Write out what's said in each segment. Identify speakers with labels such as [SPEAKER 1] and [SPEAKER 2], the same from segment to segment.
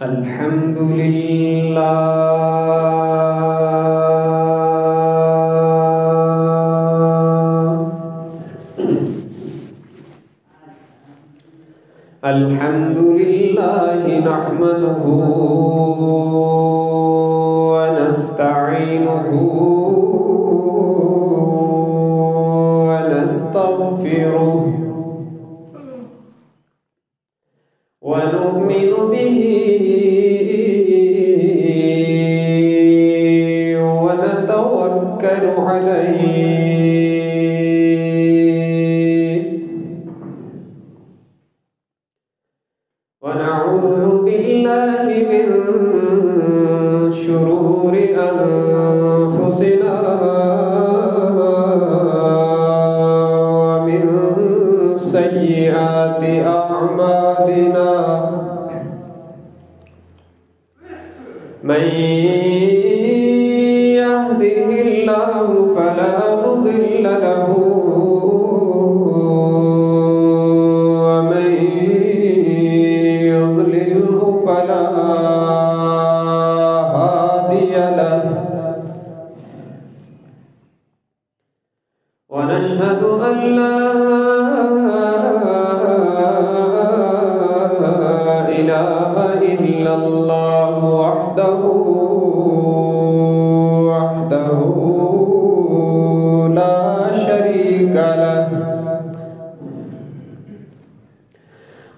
[SPEAKER 1] الحمد لله الحمد لله نحمده ونستعينه ونستغفره ونؤمن به ونتوكل عليه ونعوذ بالله من شرور أنفسنا ومن سيئات أعمالنا من يهده الله فلا مضل له ومن يضلله فلا هادي له ونشهد أن لا إله إلا الله وحده لا شريك له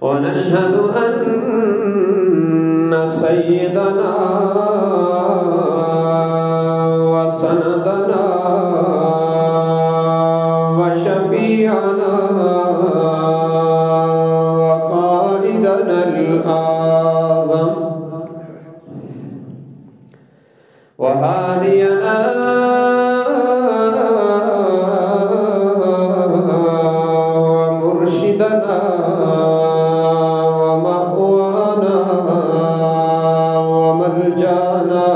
[SPEAKER 1] ونشهد أن سيدنا وسندنا وشفيعنا وقائدنا الأعظم وهادينا ومرشدنا ومأوانا وملجانا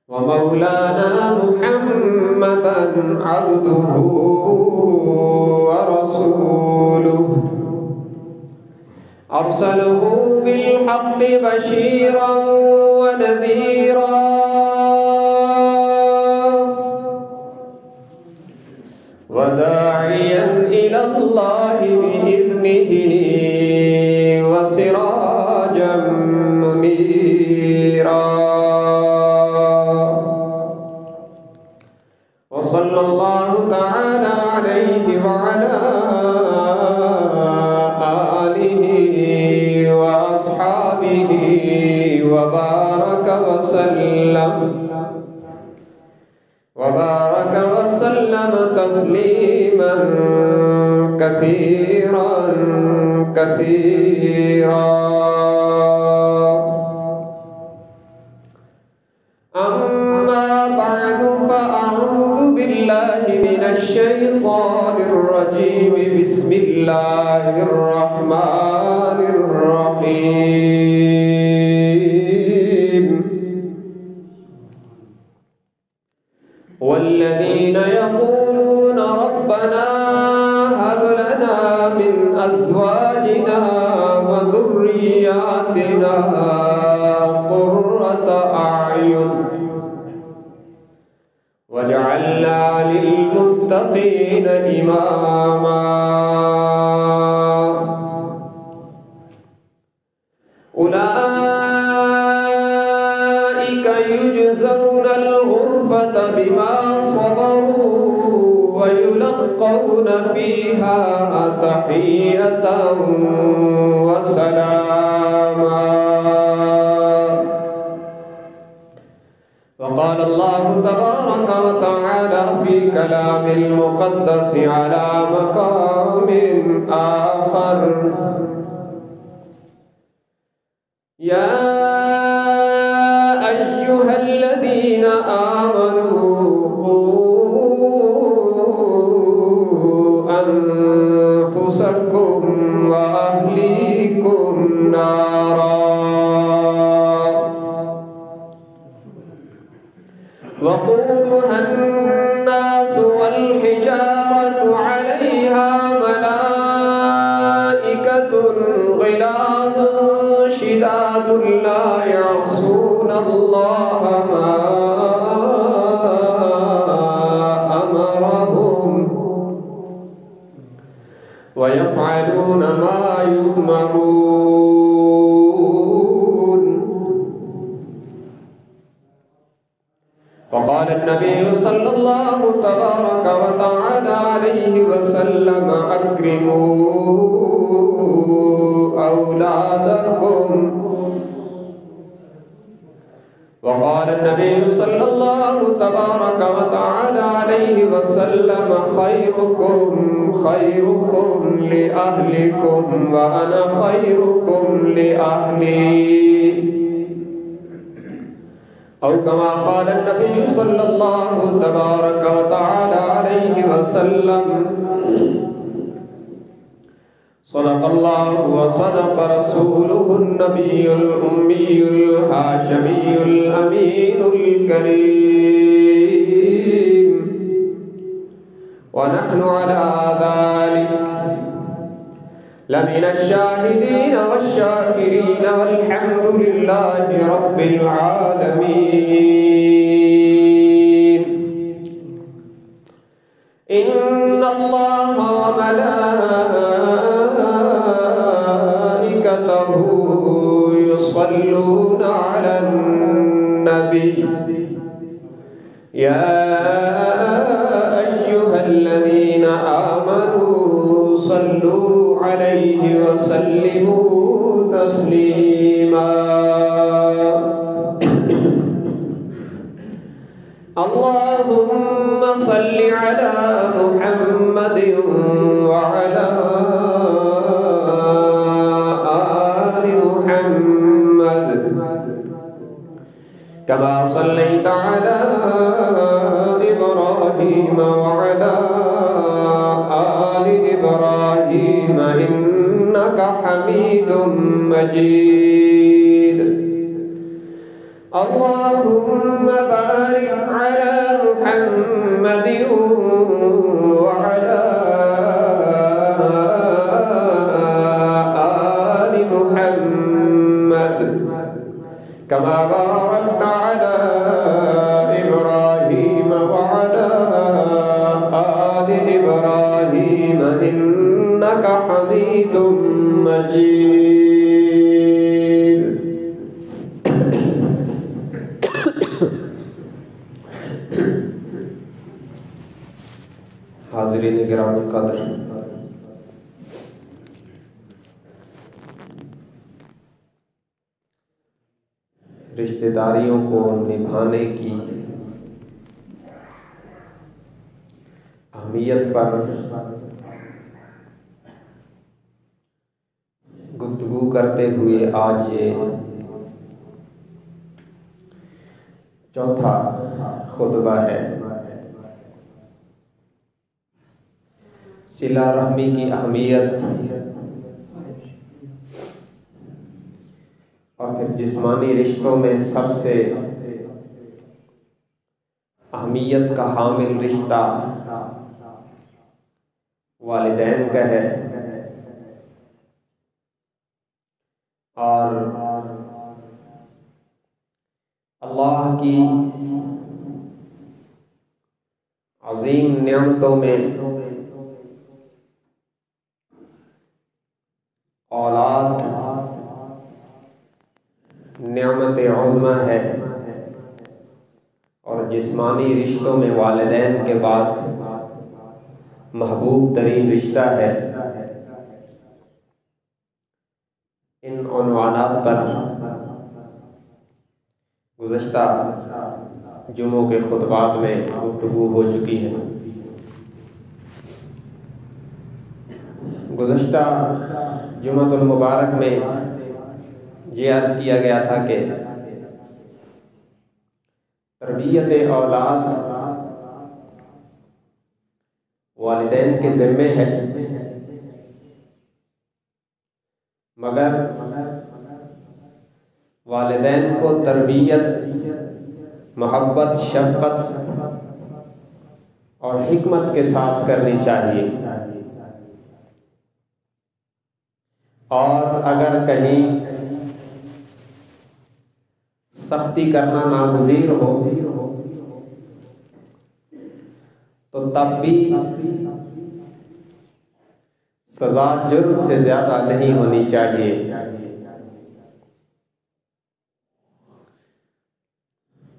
[SPEAKER 1] ومولانا محمدا عبده ورسوله أرسله بالحق بشيرا ونذيرا وداعيا إلى الله بإذنه وسراجا منيرا وصلى الله تعالى عليه وعلى آله وأصحابه وبارك وسلم تسليما كثيرا أما بعد فأعوذ بالله من الشيطان الرجيم بسم الله الرحمن الرحيم والذين يقولون ربنا هب لنا من أزواجنا وذرياتنا قرة أعين واجعلنا للمتقين إماما أولئك يجزون الغرفة بما صبروا ويلقون فيها تحية وسلاما وقال الله تبارك وتعالى في كلام المقدس على مقام آخر يا أيها الذين آمنوا قوا أنفسكم وأهليكم نارا وقودها الناس والحجارة عليها ملائكة غلاظ شداد لا يعصون الله ما أمرهم ويفعلون ما يؤمرون. وقال النبي صلى الله تبارك وتعالى عليه وسلم أكرموا أولادكم. وقال النبي صلى الله تبارك وتعالى عليه وسلم خيركم خيركم لأهلكم وأنا خيركم لأهلي، أو كما قال النبي صلى الله تبارك وتعالى عليه وسلم صدق الله وصدق رسوله النبي الأمي الهاشمي الأمين الكريم، ونحن على ذلك لمن الشاهدين والشاكرين والحمد لله رب العالمين. إن الله وملائكته يصلون على النبي يا أيها الذين آمنوا صلوا عليه وسلموا تسليما. اللهم صل على محمد وعلى آل محمد كما صليت على إبراهيم وعلى آل إبراهيم إنك حميد مجيد. اللهم بارك على محمد وعلى آل محمد كما باركت على إبراهيم وعلى آل إبراهيم إنك حميد مجيد. حاضرین گرامی قدر، رشتہ داریوں کو نبھانے کی اہمیت پر گفتگو کرتے ہوئے آج یہ چوتھا خطبہ ہے۔ صلہ رحمی کی اہمیت اور پھر جسمانی رشتوں میں سب سے اہمیت کا حامل رشتہ والدین کا ہے، اور اللہ کی عظیم نعمتوں میں اولاد نعمت عظمی ہے، اور جسمانی رشتوں میں والدین کے بعد محبوب ترین رشتہ ہے۔ ان عنوانات پر گزشتہ جمعوں کے خطبات میں گفتگو ہو چکی ہے۔ گزشتہ جمعۃ المبارک میں یہ عرض کیا گیا تھا کہ تربیت اولاد والدین کے ذمے ہے، مگر والدین کو تربیت محبت، شفقت اور حکمت کے ساتھ کرنی چاہیے، اور اگر کہیں سختی کرنا ناگزیر ہو تو تب بھی سزا جرم سے زیادہ نہیں ہونی چاہیے۔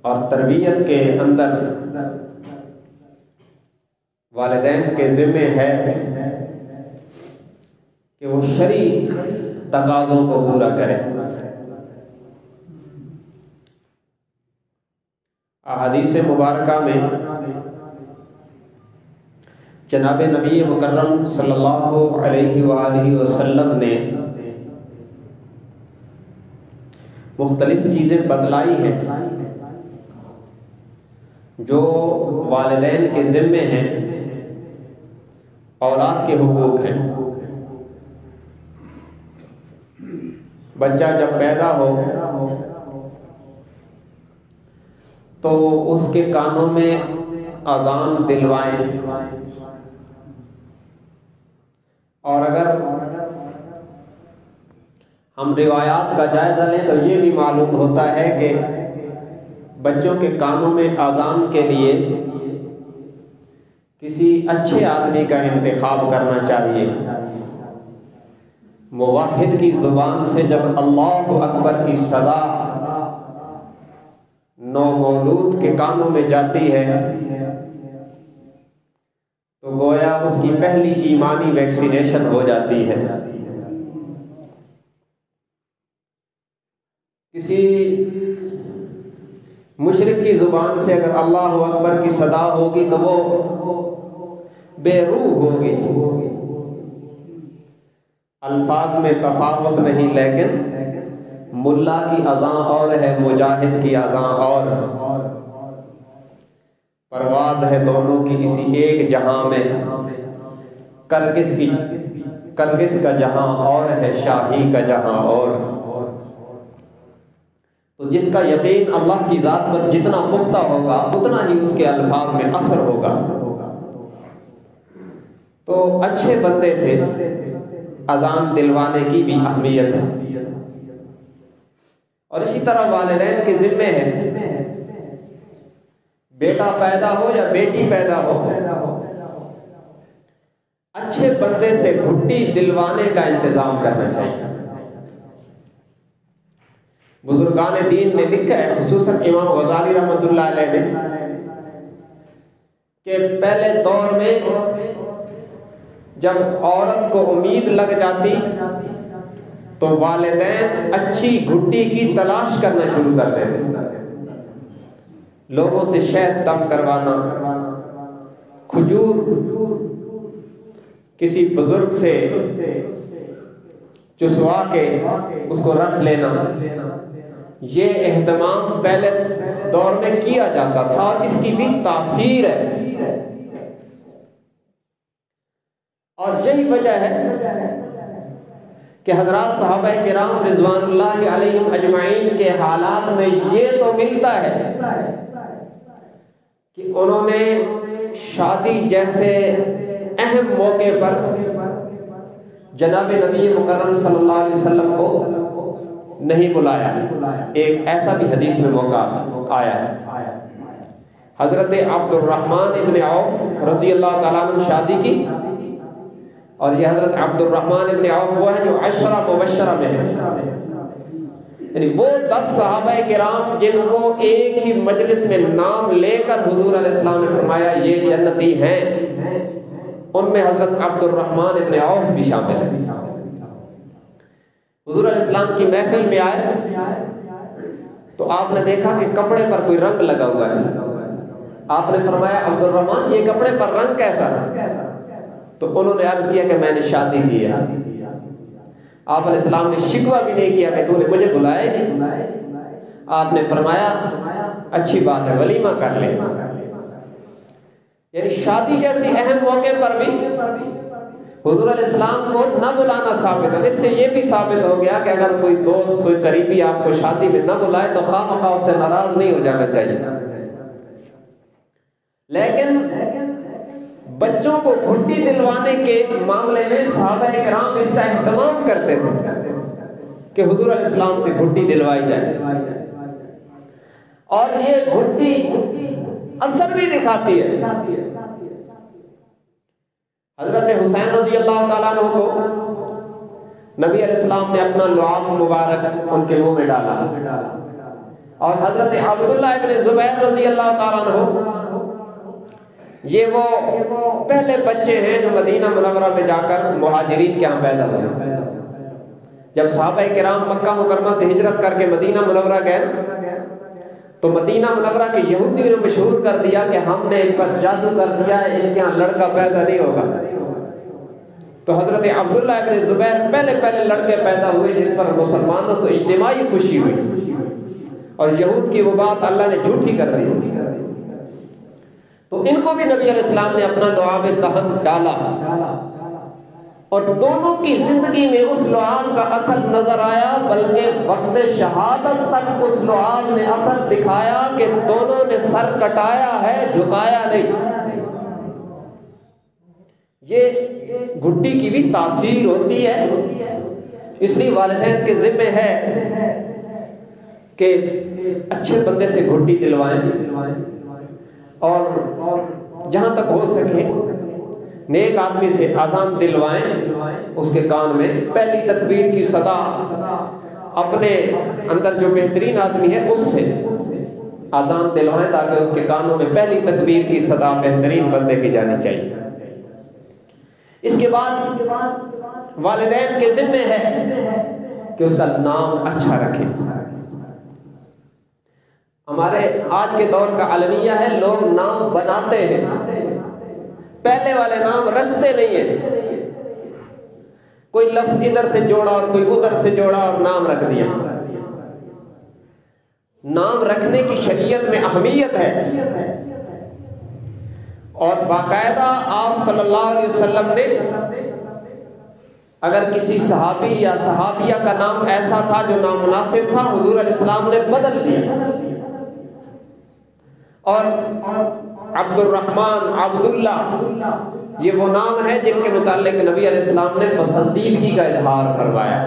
[SPEAKER 1] اور تربیت کے اندر والدین کے ذمہ ہے کہ وہ شرعی تقاضوں کو پورا کریں۔ احادیث مبارکہ میں جناب نبی مکرم صلی اللہ علیہ وآلہ وسلم نے مختلف چیزیں بتلائی ہیں جو والدین کے ذمے ہیں، اولاد کے حقوق ہیں۔ بچہ جب پیدا ہو تو اس کے کانوں میں اذان دلوائیں، اور اگر ہم روایات کا جائزہ لیں تو یہ بھی معلوم ہوتا ہے کہ بچوں کے کانوں میں اذان کے لیے کسی اچھے آدمی کا انتخاب کرنا چاہیے۔ موحد کی زبان سے جب اللہ اکبر کی صدا نومولود کے کانوں میں جاتی ہے تو گویا اس کی پہلی ایمانی ویکسینیشن ہو جاتی ہے۔ کسی مشرک کی زبان سے اگر اللہ اکبر کی صدا ہوگی تو وہ بے روح ہوگی۔ الفاظ میں تفاوت نہیں، لیکن ملا کی اذان اور ہے، مجاہد کی اذان اور، پرواز ہے دونوں کی اسی ایک جہاں میں، کرگس کا جہاں اور ہے، شاہی کا جہاں اور۔ تو جس کا یقین اللہ کی ذات پر جتنا پختہ ہوگا اتنا ہی اس کے الفاظ میں اثر ہوگا۔ تو اچھے بندے سے اذان دلوانے کی بھی اہمیت ہے۔ اور اسی طرح والدین کے ذمے ہے، بیٹا پیدا ہو یا بیٹی پیدا ہو، اچھے بندے سے گھٹی دلوانے کا انتظام کرنا چاہیے۔ بزرگان دین نے لکھا ہے، خصوصاً امام غزالی رحمۃ اللہ علیہ نے، کہ پہلے دور میں جب عورت کو امید لگ جاتی تو والدین اچھی گھٹی کی تلاش کرنا شروع کرتے تھے۔ لوگوں سے شہد دم کروانا، کھجور کسی بزرگ سے چسوا کے اس کو رکھ لینا، یہ اہتمام پہلے دور میں کیا جاتا تھا، اور اس کی بھی تاثیر ہے۔ اور یہی وجہ ہے کہ حضرات صحابہ کرام رضوان اللہ علیہم اجمعین کے حالات میں یہ تو ملتا ہے کہ انہوں نے شادی جیسے اہم موقع پر جناب نبی مکرم صلی اللہ علیہ وسلم کو نہیں بلایا۔ ایک ایسا بھی حدیث میں موقع آیا ہے، حضرت عبد الرحمن ابن عوف رضی اللہ تعالیٰ عنہ شادی کی، اور یہ حضرت عبد الرحمن ابن عوف وہ ہیں جو 10 مبشرہ میں ہیں، یعنی وہ 10 صحابہ کرام جن کو ایک ہی مجلس میں نام لے کر حضور علیہ السلام نے فرمایا یہ جنتی ہیں، ان میں حضرت عبد الرحمن ابن عوف بھی شامل ہیں۔ حضور علیہ السلام کی محفل میں آئے تو آپ نے دیکھا کہ کپڑے پر کوئی رنگ لگا ہوا ہے۔ آپ نے فرمایا عبد الرحمن یہ کپڑے پر رنگ کیسا ہے؟ تو انہوں نے عرض کیا کہ میں نے شادی کی ہے۔ آپ علیہ السلام نے شکوہ بھی نہیں کیا کہ تو نے مجھے بلایا نہیں۔ آپ نے فرمایا اچھی بات ہے، ولیمہ کر لیں۔ یعنی شادی جیسی اہم موقع پر بھی حضور علیہ السلام کو نہ بلانا ثابت ہے۔ اس سے یہ بھی ثابت ہو گیا کہ اگر کوئی دوست، کوئی قریبی آپ کو شادی میں نہ بلائے تو خواہ مخواہ اس سے ناراض نہیں ہو جانا چاہیے۔ لیکن بچوں کو گھٹی دلوانے کے معاملے میں صحابہ کرام اس کا اہتمام کرتے تھے کہ حضور علیہ السلام سے گھٹی دلوائی جائے۔ اور یہ گھٹی اثر بھی دکھاتی ہے۔ حضرت حسین رضی اللہ تعالیٰ عنہ کو نبی علیہ السلام نے اپنا لعاب مبارک ان کے منہ میں ڈالا، اور حضرت عبداللہ ابن زبیر رضی اللہ تعالیٰ عنہ یہ وہ پہلے بچے ہیں جو مدینہ منورہ میں جا کر مہاجرین کے ہاں پیدا ہوئے۔ جب صحابہ کرام مکہ مکرمہ سے ہجرت کر کے مدینہ منورہ گئے تو مدینہ منورہ کے یہودیوں نے مشہور کر دیا کہ ہم نے ان پر جادو کر دیا ہے، ان کے ہاں لڑکا پیدا نہیں ہوگا۔ تو حضرت عبداللہ ابن زبیر پہلے لڑکے پیدا ہوئے جس پر مسلمانوں کو اجتماعی خوشی ہوئی، اور یہود کی وہ بات اللہ نے جھوٹی کر دی۔ تو ان کو بھی نبی علیہ السلام نے اپنا لعاب دہن ڈالا، اور دونوں کی زندگی میں اس لعاب کا اثر نظر آیا، بلکہ وقت شہادت تک اس لعاب نے اثر دکھایا کہ دونوں نے سر کٹایا ہے، جھکایا نہیں۔ یہ گھٹی کی بھی تاثیر ہوتی ہے، اس لیے والدین کے ذمہ ہے کہ اچھے بندے سے گھٹی دلوائیں، اور جہاں تک ہو سکے نیک آدمی سے اذان دلوائیں، اس کے کان میں پہلی تکبیر کی صدا اپنے اندر جو بہترین آدمی ہے اس سے اذان دلوائیں تاکہ اس کے کانوں میں پہلی تکبیر کی صدا بہترین بندے کی جانی چاہیے۔ اس کے بعد والدین کے ذمہ ہے کہ اس کا نام اچھا رکھے۔ ہمارے آج کے دور کا المیہ ہے، لوگ نام بناتے ہیں، پہلے والے نام رکھتے نہیں ہیں۔ کوئی لفظ ادھر سے جوڑا اور کوئی ادھر سے جوڑا اور نام رکھ دیا۔ نام رکھنے کی شریعت میں اہمیت ہے، اور باقاعدہ آپ صلی اللہ علیہ وسلم نے اگر کسی صحابی یا صحابیہ کا نام ایسا تھا جو نامناسب تھا، حضور علیہ السلام نے بدل دیا، اور عبد الرحمن، عبداللہ یہ وہ نام ہے جن کے متعلق نبی علیہ السلام نے پسندیدگی کا اظہار فرمایا۔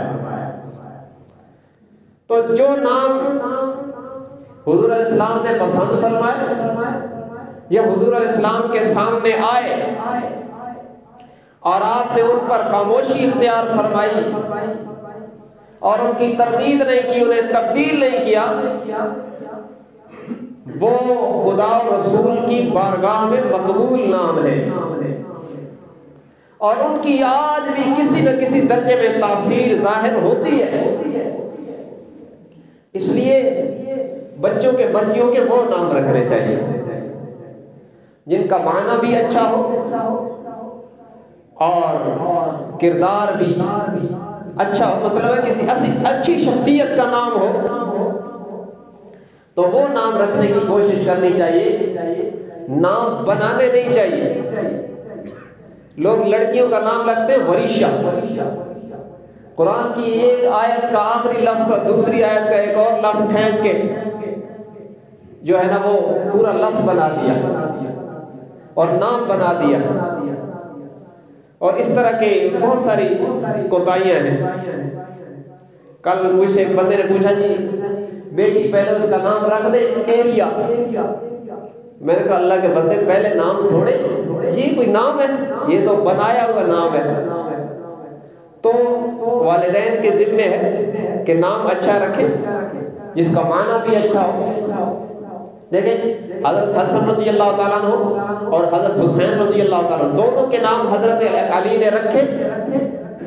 [SPEAKER 1] تو جو نام حضور علیہ السلام نے پسند فرمائے یا حضور علیہ السلام کے سامنے آئے اور آپ نے ان پر خاموشی اختیار فرمائی اور ان کی تردید نہیں کی، انہیں تبدیل نہیں کیا، وہ خدا و رسول کی بارگاہ میں مقبول نام ہے، اور ان کی آج بھی کسی نہ کسی درجے میں تاثیر ظاہر ہوتی ہے۔ اس لیے بچوں کے وہ نام رکھنے چاہیے جن کا معنی بھی اچھا ہو اور کردار بھی اچھا ہو، مطلب ہے کسی اچھی شخصیت کا نام ہو تو وہ نام رکھنے کی کوشش کرنی چاہیے، نام بنانے نہیں چاہیے۔ لوگ لڑکیوں کا نام رکھتے ہیں وریشا، قرآن کی ایک آیت کا آخری لفظ دوسری آیت کا ایک اور لفظ کھینچ کے جو ہے نا وہ پورا لفظ بنا دیا اور نام بنا دیا، اور اس طرح کے بہت ساری کوتاہیاں ہیں۔ کل مجھ سے ایک بندے نے پوچھا جی بیٹی پہلے اس کا نام رکھ دے ایریا، میں نے کہا اللہ کے بندے پہلے نام تھوڑے، یہ کوئی نام ہے؟ یہ تو بنایا ہوا نام ہے۔ تو والدین کے ذمہ ہے کہ نام اچھا رکھے جس کا معنی بھی اچھا ہو۔ دیکھیں حضرت حسن رضی اللہ تعالیٰ عنہ اور حضرت حسین رضی اللہ تعالیٰ عنہ دونوں کے نام حضرت علی نے رکھے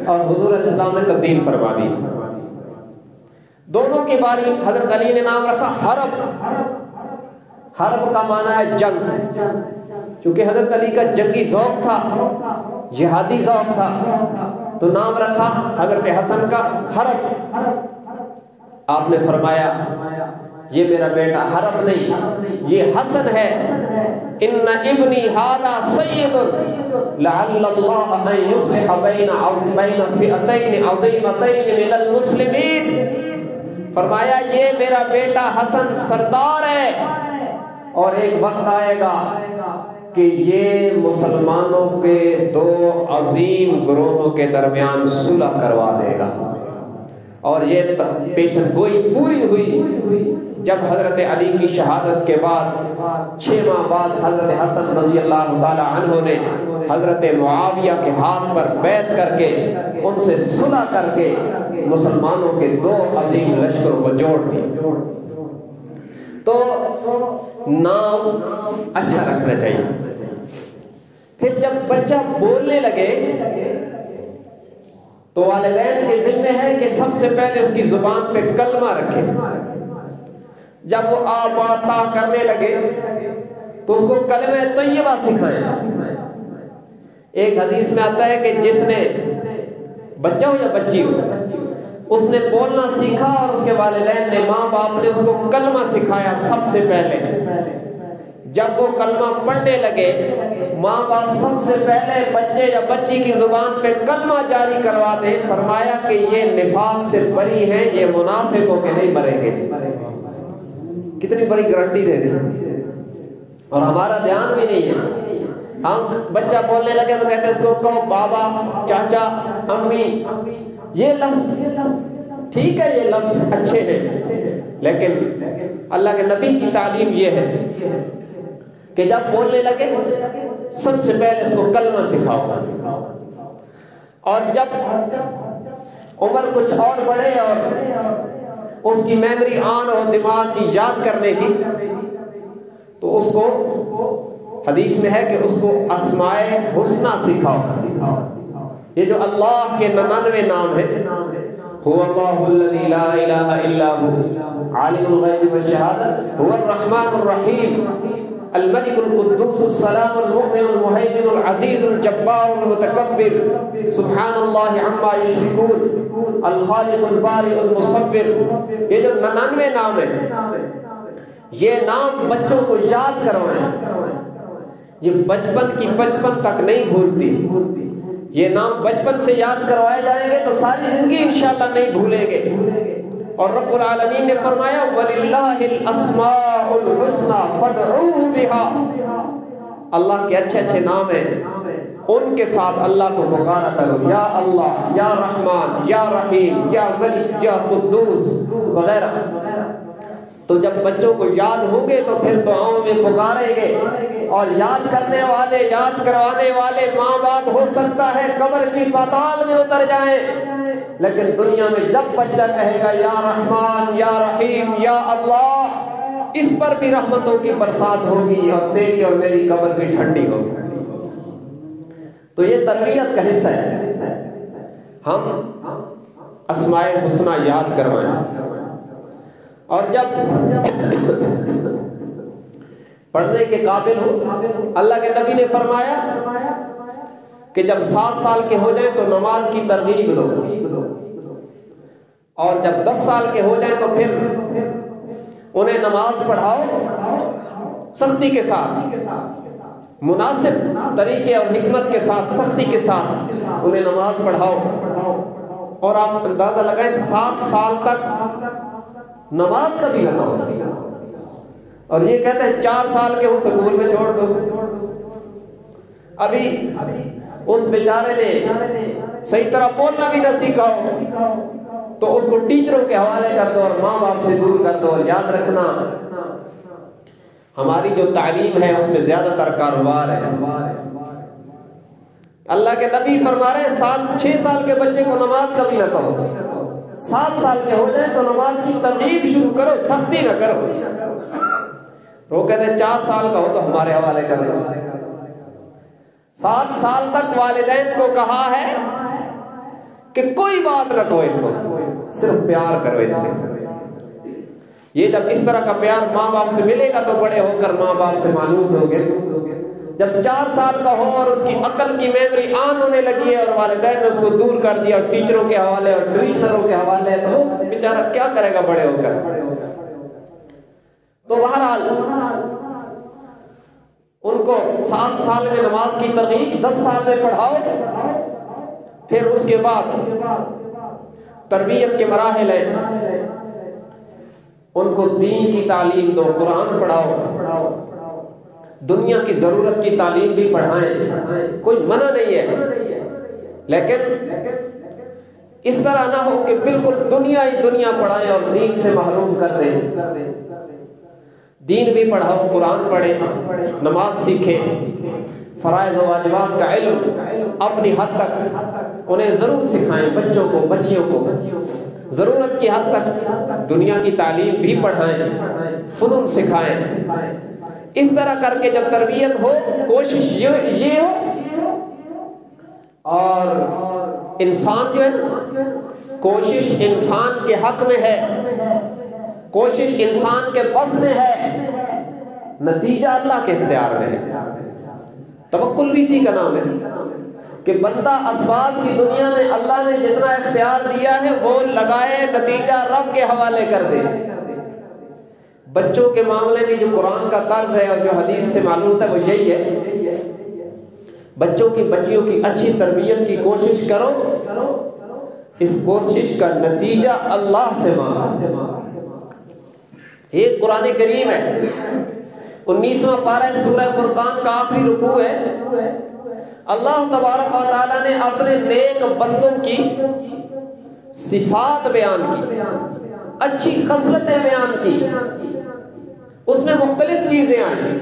[SPEAKER 1] اور حضور علیہ السلام نے تبدیل فرما دی۔ دونوں کے بارے حضرت علی نے نام رکھا حرب، حرب کا معنی ہے جنگ، چونکہ حضرت علی کا جنگی ذوق تھا، جہادی ذوق تھا، تو نام رکھا حضرت حسن کا حرب۔ آپ نے فرمایا یہ میرا بیٹا حرب نہیں، یہ حسن ہے، ان ابنی ھذا سید لعل اللہ ان یصلح بین فئتین عظیمتین من المسلمین۔ فرمایا یہ میرا بیٹا حسن سردار ہے، اور ایک وقت آئے گا کہ یہ مسلمانوں کے دو عظیم گروہوں کے درمیان صلح کروا دے گا۔ اور یہ پیشن گوئی پوری ہوئی جب حضرت علی کی شہادت کے بعد 6 ماہ بعد حضرت حسن رضی اللہ تعالی عنہ نے حضرت معاویہ کے ہاتھ پر بیعت کر کے ان سے صلح کر کے مسلمانوں کے 2 عظیم لشکروں کو جوڑ دیا۔ تو نام اچھا رکھنا چاہیے۔ پھر جب بچہ بولنے لگے تو والدین کے ذمہ ہے کہ سب سے پہلے اس کی زبان پہ کلمہ رکھے۔ جب وہ آ با تا کرنے لگے تو اس کو کلمہ طیبہ سکھائیں۔ ایک حدیث میں آتا ہے کہ جس نے بچہ ہو یا بچی ہو اس نے بولنا سیکھا اور اس کے والدین نے ماں باپ نے اس کو کلمہ سکھایا سب سے پہلے۔ جب وہ کلمہ پڑھنے لگے ماں باپ سب سے پہلے بچے یا بچی کی زبان پہ کلمہ جاری کروا دیں۔ فرمایا کہ یہ نفاق سے بری ہیں، یہ منافق ہو کے نہیں مریں گے۔ کتنی بڑی گارنٹی دے دی، اور ہمارا دھیان بھی نہیں ہے۔ ہم بچہ بولنے لگے تو کہتے ہیں اس کو کہو بابا، چاچا، امی۔ یہ لفظ ٹھیک ہے، یہ لفظ اچھے ہیں، لیکن اللہ کے نبی کی تعلیم یہ ہے کہ جب بولنے لگے سب سے پہلے اس کو کلمہ سکھاؤ، اور جب عمر کچھ اور بڑھے اور اس کی میموری آن ہو دماغ کی یاد کرنے کی، تو اس کو حدیث میں ہے کہ اس کو اسماء حسنہ سکھاؤ۔ یہ جو اللہ کے 99 نام ہیں، هو اللہ الذی لا الہ الا هو عالم الغیب والشہادۃ هو الرحمن الرحیم الملك القدوس السلام المؤمن المهيمن العزيز الجبار المتكبر سبحان الله عما يشركون الخالق البارئ المصور۔ یہ جو 99 نام ہیں، یہ نام بچوں کو یاد کروائیں۔ یہ بچپن کی بچپن تک نہیں بھولتی، یہ نام بچپن سے یاد کروائے جائیں گے تو ساری زندگی انشاءاللہ نہیں بھولیں گے۔ اور رب العالمین نے فرمایا وَلِلَّهِ الْأَسْمَاءُ الْحُسْنَى فَادْعُوهُ بِهَا۔ اللہ کے اچھے اچھے نام ہیں، ان کے ساتھ اللہ کو پکارا کرو، یا اللہ، یا رحمان، یا رحیم، یا ملک، یا قدوس وغیرہ۔ تو جب بچوں کو یاد ہوں گے تو پھر دعاؤں میں پکاریں گے، اور یاد کرنے والے، یاد کروانے والے ماں باپ ہو سکتا ہے قبر کی پاتال میں اتر جائیں، لیکن دنیا میں جب بچہ کہے گا یا رحمان، یا رحیم، یا اللہ، اس پر بھی رحمتوں کی برسات ہوگی اور تیری اور میری قبر بھی ٹھنڈی ہوگی۔ تو یہ تربیت کا حصہ ہے، ہم اسماء حسنہ یاد کروائیں۔ اور جب پڑھنے کے قابل ہو، اللہ کے نبی نے فرمایا کہ جب 7 سال کے ہو جائیں تو نماز کی ترغیب دو، اور جب 10 سال کے ہو جائیں تو پھر انہیں نماز پڑھاؤ سختی کے ساتھ، مناسب طریقے اور حکمت کے ساتھ، سختی کے ساتھ انہیں نماز پڑھاؤ۔ اور آپ اندازہ لگائیں 7 سال تک نماز کا بھی لگاؤ، اور یہ کہتے ہیں 4 سال کے ہو سکول میں چھوڑ دو۔ ابھی اس بیچارے نے صحیح طرح بولنا بھی نہ سیکھا ہو تو اس کو ٹیچروں کے حوالے کر دو اور ماں باپ سے دور کر دو۔ اور یاد رکھنا ہماری جو تعلیم ہے اس میں زیادہ تر کاروبار ہے۔ اللہ کے نبی فرما رہے ہیں 6 سال کے بچے کو نماز کبھی نہ کہو، 7 سال کے ہو جائیں تو نماز کی ترغیب شروع کرو، سختی نہ کرو۔ وہ کہتے ہیں 4 سال کا ہو تو ہمارے حوالے کر دو۔ 7 سال تک والدین کو کہا ہے کہ کوئی بات نہ کہو، ان کو صرف پیار کرو ان سے۔ یہ جب اس طرح کا پیار ماں باپ سے ملے گا تو بڑے ہو کر ماں باپ سے مانوس ہوں گے۔ جب 4 سال کا ہو اور اس کی عقل کی میموری آن ہونے لگی ہے اور والدین نے اس کو دور کر دیا اور ٹیچروں کے حوالے اور ٹیوشنروں کے حوالے ہے، تو وہ بیچارہ کیا کرے گا بڑے ہو کر؟ تو بہرحال ان کو 7 سال میں نماز کی ترغیب، 10 سال میں پڑھاؤ، پھر اس کے بعد تربیت کے مراحل ہیں، ان کو دین کی تعلیم دو، قرآن پڑھاؤ، دنیا کی ضرورت کی تعلیم بھی پڑھائیں، کوئی منع نہیں ہے، لیکن اس طرح نہ ہو کہ بالکل دنیا ہی دنیا پڑھائیں اور دین سے محروم کر دیں. دین بھی پڑھاؤ، قرآن پڑھیں، نماز سیکھیں، فرائض و واجبات کا علم اپنی حد تک انہیں ضرور سکھائیں. بچوں کو، بچیوں کو ضرورت کی حد تک دنیا کی تعلیم بھی پڑھائیں، فنون سکھائیں. اس طرح کر کے جب تربیت ہو، کوشش یہ ہو. اور انسان جو ہے نا، کوشش انسان کے حق میں ہے، کوشش انسان کے بس میں ہے، نتیجہ اللہ کے اختیار میں ہے. توکل بھی اسی کا نام ہے کہ بندہ اسباب کی دنیا میں اللہ نے جتنا اختیار دیا ہے وہ لگائے، نتیجہ رب کے حوالے کر دے. بچوں کے معاملے میں جو قرآن کا طرز ہے اور جو حدیث سے معلوم ہوتا ہے وہ یہی ہے، بچوں کی، بچیوں کی اچھی تربیت کی کوشش کرو، اس کوشش کا نتیجہ اللہ سے مانگو. ایک قرآن کریم ہے، 19واں پارہ سورہ فرقان کا آخری رکوع ہے. اللہ تبارک و تعالیٰ نے اپنے نیک بندوں کی صفات بیان کی، اچھی خصلتیں بیان کی. اس میں مختلف چیزیں آئیں.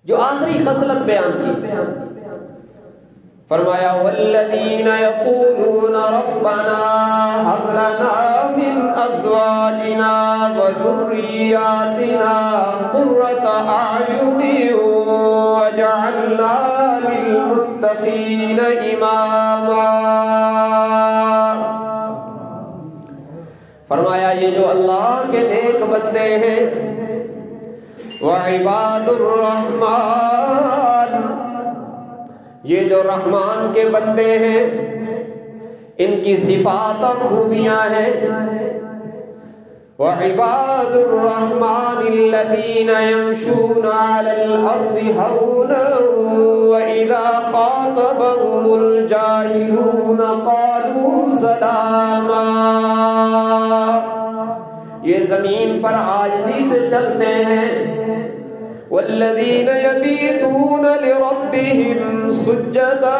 [SPEAKER 1] جو آخری خصلت بیان کی، فرمایا والذین یقولون ربنا هب لنا من ازواجنا وذریاتنا قرۃ اعین واجعلنا للمتقین اماما. فرمایا یہ جو اللہ کے نیک بندے ہیں، وعباد الرحمن، یہ جو رحمان کے بندے ہیں، ان کی صفات اور خوبیاں ہیں. وعباد الرحمن الذین یمشون علی الارض ہونا واذا خاطبهم الجاہلون قالوا سلاما. یہ زمین پر عاجزی سے چلتے ہیں. والذین یبیتون لربهم سجدا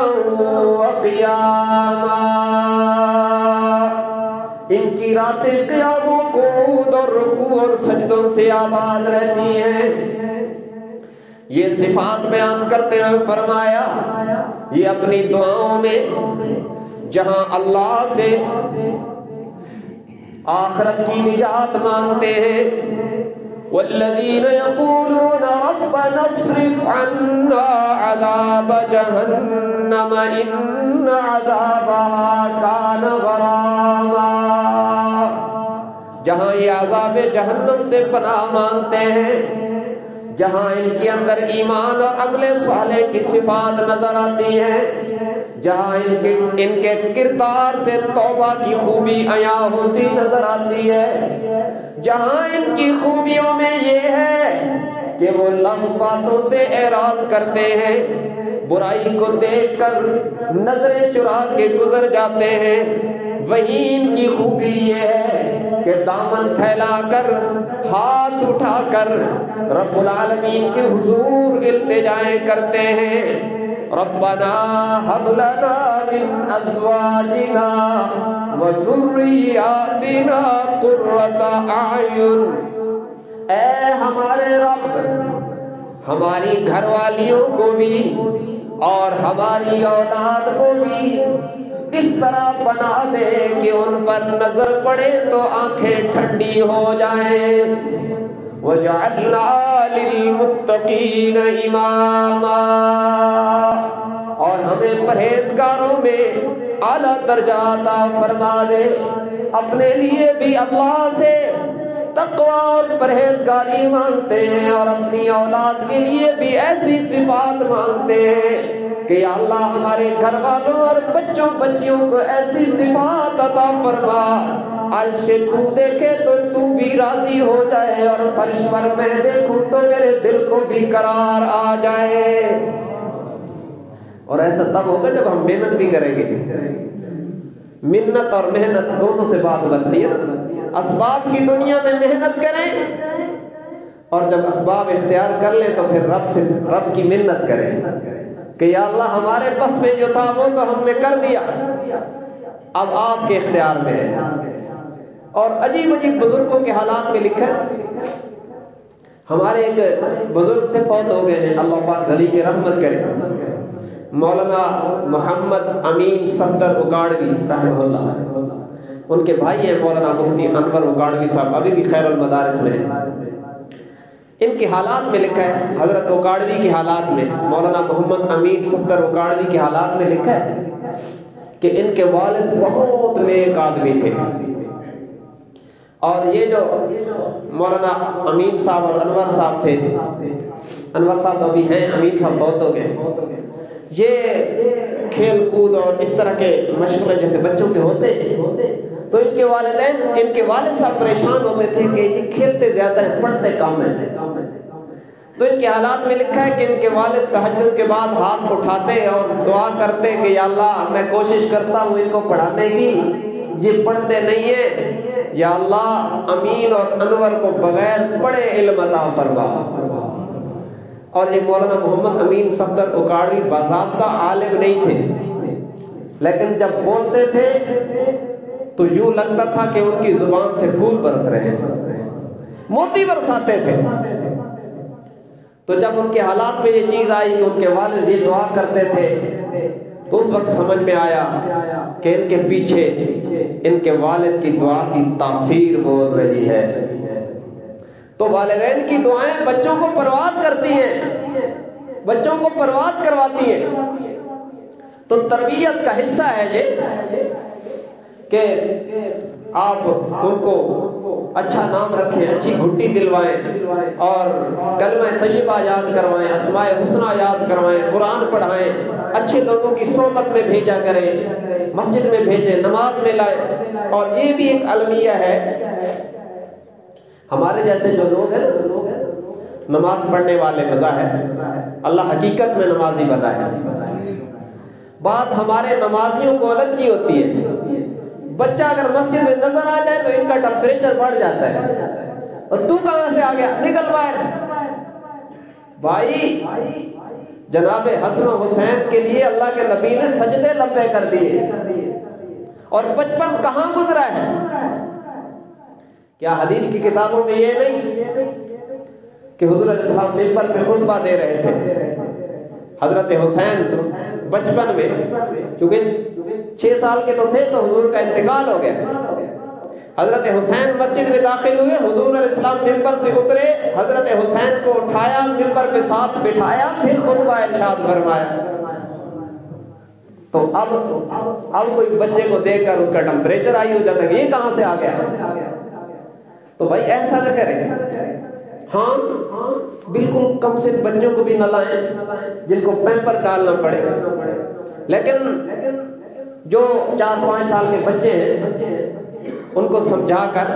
[SPEAKER 1] وقیاما، ان کی راتیں قیام و قعود اور رکوع اور سجدوں سے آباد رہتی ہیں. یہ صفات بیان کرتے ہوئے فرمایا یہ اپنی دعاؤں میں جہاں اللہ سے آخرت کی نجات مانگتے ہیں، والذین یقولون ربنا اصرف عنا عذاب جہنم ان عذابها کان غراما. جہاں یہ عذاب جہنم سے پناہ مانگتے ہیں، جہاں ان کے اندر ایمان اور عمل صالح کی صفات نظر آتی ہیں، جہاں ان کے کردار سے توبہ کی خوبی عیاں ہوتی نظر آتی ہے، جہاں ان کی خوبیوں میں یہ ہے کہ وہ لغو باتوں سے اعراض کرتے ہیں، برائی کو دیکھ کر نظریں چرا کے گزر جاتے ہیں، وہیں ان کی خوبی یہ ہے کہ دامن پھیلا کر، ہاتھ اٹھا کر رب العالمین کے حضور التجائیں کرتے ہیں. ربنا هب لنا من ازواجنا وذریاتنا قرۃ اعین. اے ہمارے رب، ہماری گھر والیوں کو بھی اور ہماری اولاد کو بھی اس طرح بنا دے کہ ان پر نظر پڑے تو آنکھیں ٹھنڈی ہو جائیں. وَجَعَلْنَا لِلْمُتَّقِينَ إِمَامًا، اور ہمیں پرہیزگاروں میں اعلیٰ درجہ عطا فرما دے. اپنے لیے بھی اللہ سے تقوی اور پرہیزگاری مانگتے ہیں اور اپنی اولاد کے لیے بھی ایسی صفات مانگتے ہیں کہ یا اللہ ہمارے گھر والوں اور بچوں بچیوں کو ایسی صفات عطا فرما، عرش سے تو دیکھے تو تو بھی راضی ہو جائے اور فرش پر میں دیکھوں تو میرے دل کو بھی قرار آ جائے. اور ایسا تب ہوگا جب ہم محنت بھی کریں گے. منت اور محنت دونوں سے بات بنتی ہے نا. اسباب کی دنیا میں محنت کریں اور جب اسباب اختیار کر لیں تو پھر رب کی منت کریں کہ یا اللہ ہمارے بس میں جو تھا وہ تو ہم نے کر دیا، اب آپ کے اختیار میں ہے. اور عجیب عجیب بزرگوں کے حالات میں لکھا ہے. ہمارے ایک بزرگ تھے، فوت ہو گئے ہیں، اللہ پاک غنی کی رحمت کرے، مولانا محمد امین صفدر اکاڑوی رحمہ اللہ. ان کے بھائی ہیں مولانا مفتی انور اکاڑوی صاحب، ابھی بھی خیر المدارس میں ہیں. ان کے حالات میں لکھا ہے، حضرت اکاڑوی کے حالات میں، مولانا محمد امین صفدر اکاڑوی کے حالات میں لکھا ہے کہ ان کے والد بہت نیک آدمی تھے. اور یہ جو مولانا امین صاحب اور انور صاحب تھے، انور صاحب تو ابھی ہیں، امین صاحب فوت ہو گئے، یہ کھیل کود اور اس طرح کے مشغلے جیسے بچوں کے ہوتے ہیں، تو ان کے والدین، ان کے والد صاحب پریشان ہوتے تھے کہ یہ کھیلتے زیادہ ہیں، پڑھتے کم ہیں. تو ان کے حالات میں لکھا ہے کہ ان کے والد تہجد کے بعد ہاتھ اٹھاتے اور دعا کرتے کہ یا اللہ میں کوشش کرتا ہوں ان کو پڑھانے کی، یہ پڑھتے نہیں ہیں، یا اللہ امین اور انور کو بغیر پڑھے علم عطا فرما. اور یہ مولانا محمد امین صفدر اکاڑوی باضابطہ عالم نہیں تھے، لیکن جب بولتے تھے تو یوں لگتا تھا کہ ان کی زبان سے پھول برس رہے ہیں، موتی برساتے تھے. تو جب ان کے حالات میں یہ چیز آئی کہ ان کے والد یہ دعا کرتے تھے، تو اس وقت سمجھ میں آیا کہ ان کے پیچھے ان کے والد کی دعا کی تاثیر بول رہی ہے. تو والدین کی دعائیں بچوں کو پرواز کرتی ہیں، بچوں کو پرواز کرواتی ہیں. تو تربیت کا حصہ ہے یہ کہ آپ ان کو اچھا نام رکھیں، اچھی گھٹی دلوائیں اور کلمہ طیبہ یاد کروائیں، اسماء حسنہ یاد کروائیں، قرآن پڑھائیں، اچھے لوگوں کی صحبت میں بھیجا کریں، مسجد میں بھیجیں، نماز میں لائیں. اور یہ بھی ایک المیہ ہے، ہمارے جیسے جو لوگ ہیں نماز پڑھنے والے بظاہر، اللہ حقیقت میں نمازی بنائے. بعض ہمارے نمازیوں کو الرجی ہوتی ہے، بچہ اگر مسجد میں نظر آ جائے تو ان کا ٹمپریچر بڑھ جاتا ہے، اور تو کہاں سے آ گیا، نکل باہر. بھائی جناب حسن و حسین کے لیے اللہ کے نبی نے سجدے لمبے کر دیے، اور بچپن کہاں گزرا ہے. کیا حدیث کی کتابوں میں یہ نہیں کہ حضور علیہ السلام منبر پہ خطبہ دے رہے تھے، حضرت حسین بچپن میں، چونکہ 6 سال کے تو تھے تو حضور کا انتقال ہو گیا، حضرت حسین مسجد میں داخل ہوئے، حضور علیہ السلام ممبر سے اترے، حضرت حسین کو اٹھایا، ممبر پہ ساتھ بٹھایا، پھر خطبہ ارشاد فرمایا. تو اب کوئی بچے کو دیکھ کر اس کا ٹمپریچر ہائی ہو جاتا ہے کہ یہ کہاں سے آ گیا. تو بھائی ایسا نہ کریں. ہاں بالکل کم سے بچوں کو بھی نہ لائیں جن کو پیمپر ڈالنا پڑے، لیکن جو 4-5 سال کے بچے ہیں ان کو سمجھا کر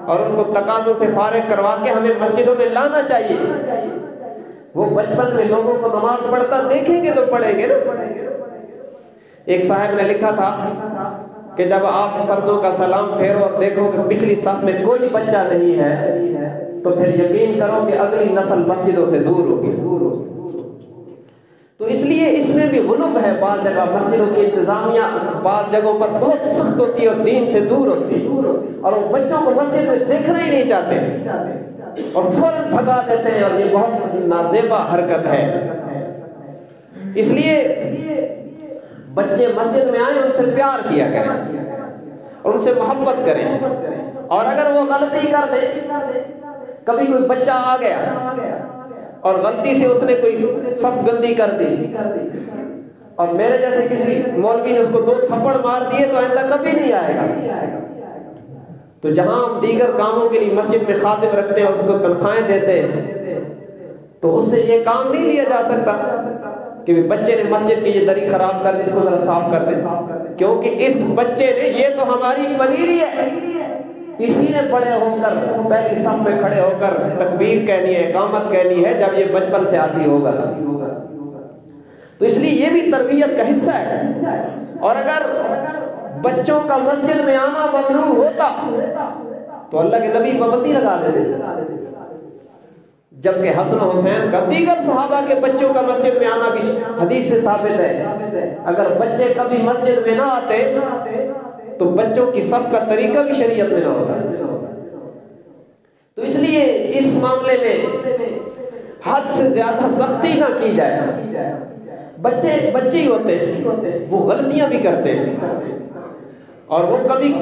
[SPEAKER 1] اور ان کو تقاضوں سے فارغ کروا کے ہمیں مسجدوں میں لانا چاہیے. وہ بچپن میں لوگوں کو نماز پڑھتا دیکھیں گے تو پڑھیں گے نا. ایک صاحب نے لکھا تھا کہ جب آپ فرضوں کا سلام پھیرو اور دیکھو کہ پچھلی صف میں کوئی بچہ نہیں ہے تو پھر یقین کرو کہ اگلی نسل مسجدوں سے دور ہوگی. تو اس لیے اس میں بھی غلب ہے. بعض جگہ مسجدوں کی انتظامیہ بعض جگہوں پر بہت سخت ہوتی ہے اور دین سے دور ہوتی ہے، اور وہ بچوں کو مسجد میں دیکھنا ہی نہیں چاہتے اور فوراً بھگا دیتے ہیں، اور یہ بہت نازیبا حرکت ہے. اس لیے بچے مسجد میں آئیں، ان سے پیار کیا کریں اور ان سے محبت کریں. اور اگر وہ غلطی کر دیں، کبھی کوئی بچہ آ گیا اور غلطی سے اس نے کوئی صف گندی کر دی اور میرے جیسے کسی مولوی نے اس کو 2 تھپڑ مار دیے تو آئندہ کبھی نہیں آئے گا. تو جہاں ہم دیگر کاموں کے لیے مسجد میں خادم رکھتے ہیں اور اس کو تنخواہیں دیتے ہیں تو اس سے یہ کام نہیں لیا جا سکتا کہ بچے نے مسجد کی یہ دری خراب کر دی، اس کو ذرا صاف کر دیں، کیونکہ اس بچے نے، یہ تو ہماری پنیری ہے، اسی نے بڑے ہو کر پہلی صف میں کھڑے ہو کر تکبیر کہنی ہے، اقامت کہنی ہے جب یہ بچپن سے عادی ہوگا. تو اس لیے یہ بھی تربیت کا حصہ ہے. اور اگر بچوں کا مسجد میں آنا ممنوع ہوتا تو اللہ کے نبی پابندی لگا دیتے. جبکہ حسن و حسین کا دیگر صحابہ کے بچوں کا مسجد میں آنا بھی حدیث سے ثابت ہے. اگر بچے کبھی مسجد میں نہ آتے تو بچوں کی صف کا طریقہ بھی شریعت میں نہ ہوتا. تو اس لیے اس معاملے میں حد سے زیادہ سختی نہ کی جائے. بچے ہی ہوتے ہیں، وہ غلطیاں بھی کرتے ہیں، اور وہ کبھی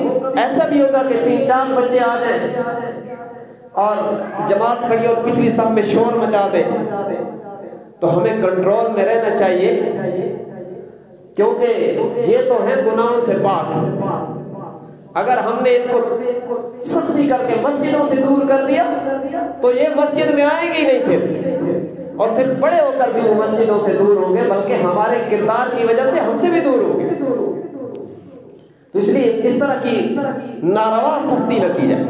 [SPEAKER 1] ایسا بھی ہوگا کہ 3-4 بچے آ جائیں اور جماعت کھڑی اور پچھلی صف میں شور مچا دے، تو ہمیں کنٹرول میں رہنا چاہیے، کیونکہ یہ تو ہیں گناہوں سے پاک. اگر ہم نے ان کو سختی کر کے مسجدوں سے دور کر دیا تو یہ مسجد میں آئیں گے ہی نہیں پھر، اور پھر بڑے ہو کر بھی وہ مسجدوں سے دور ہوں گے، بلکہ ہمارے کردار کی وجہ سے ہم سے بھی دور ہوں گے. تو اس لیے اس طرح کی ناروا سختی نہ کی جائے.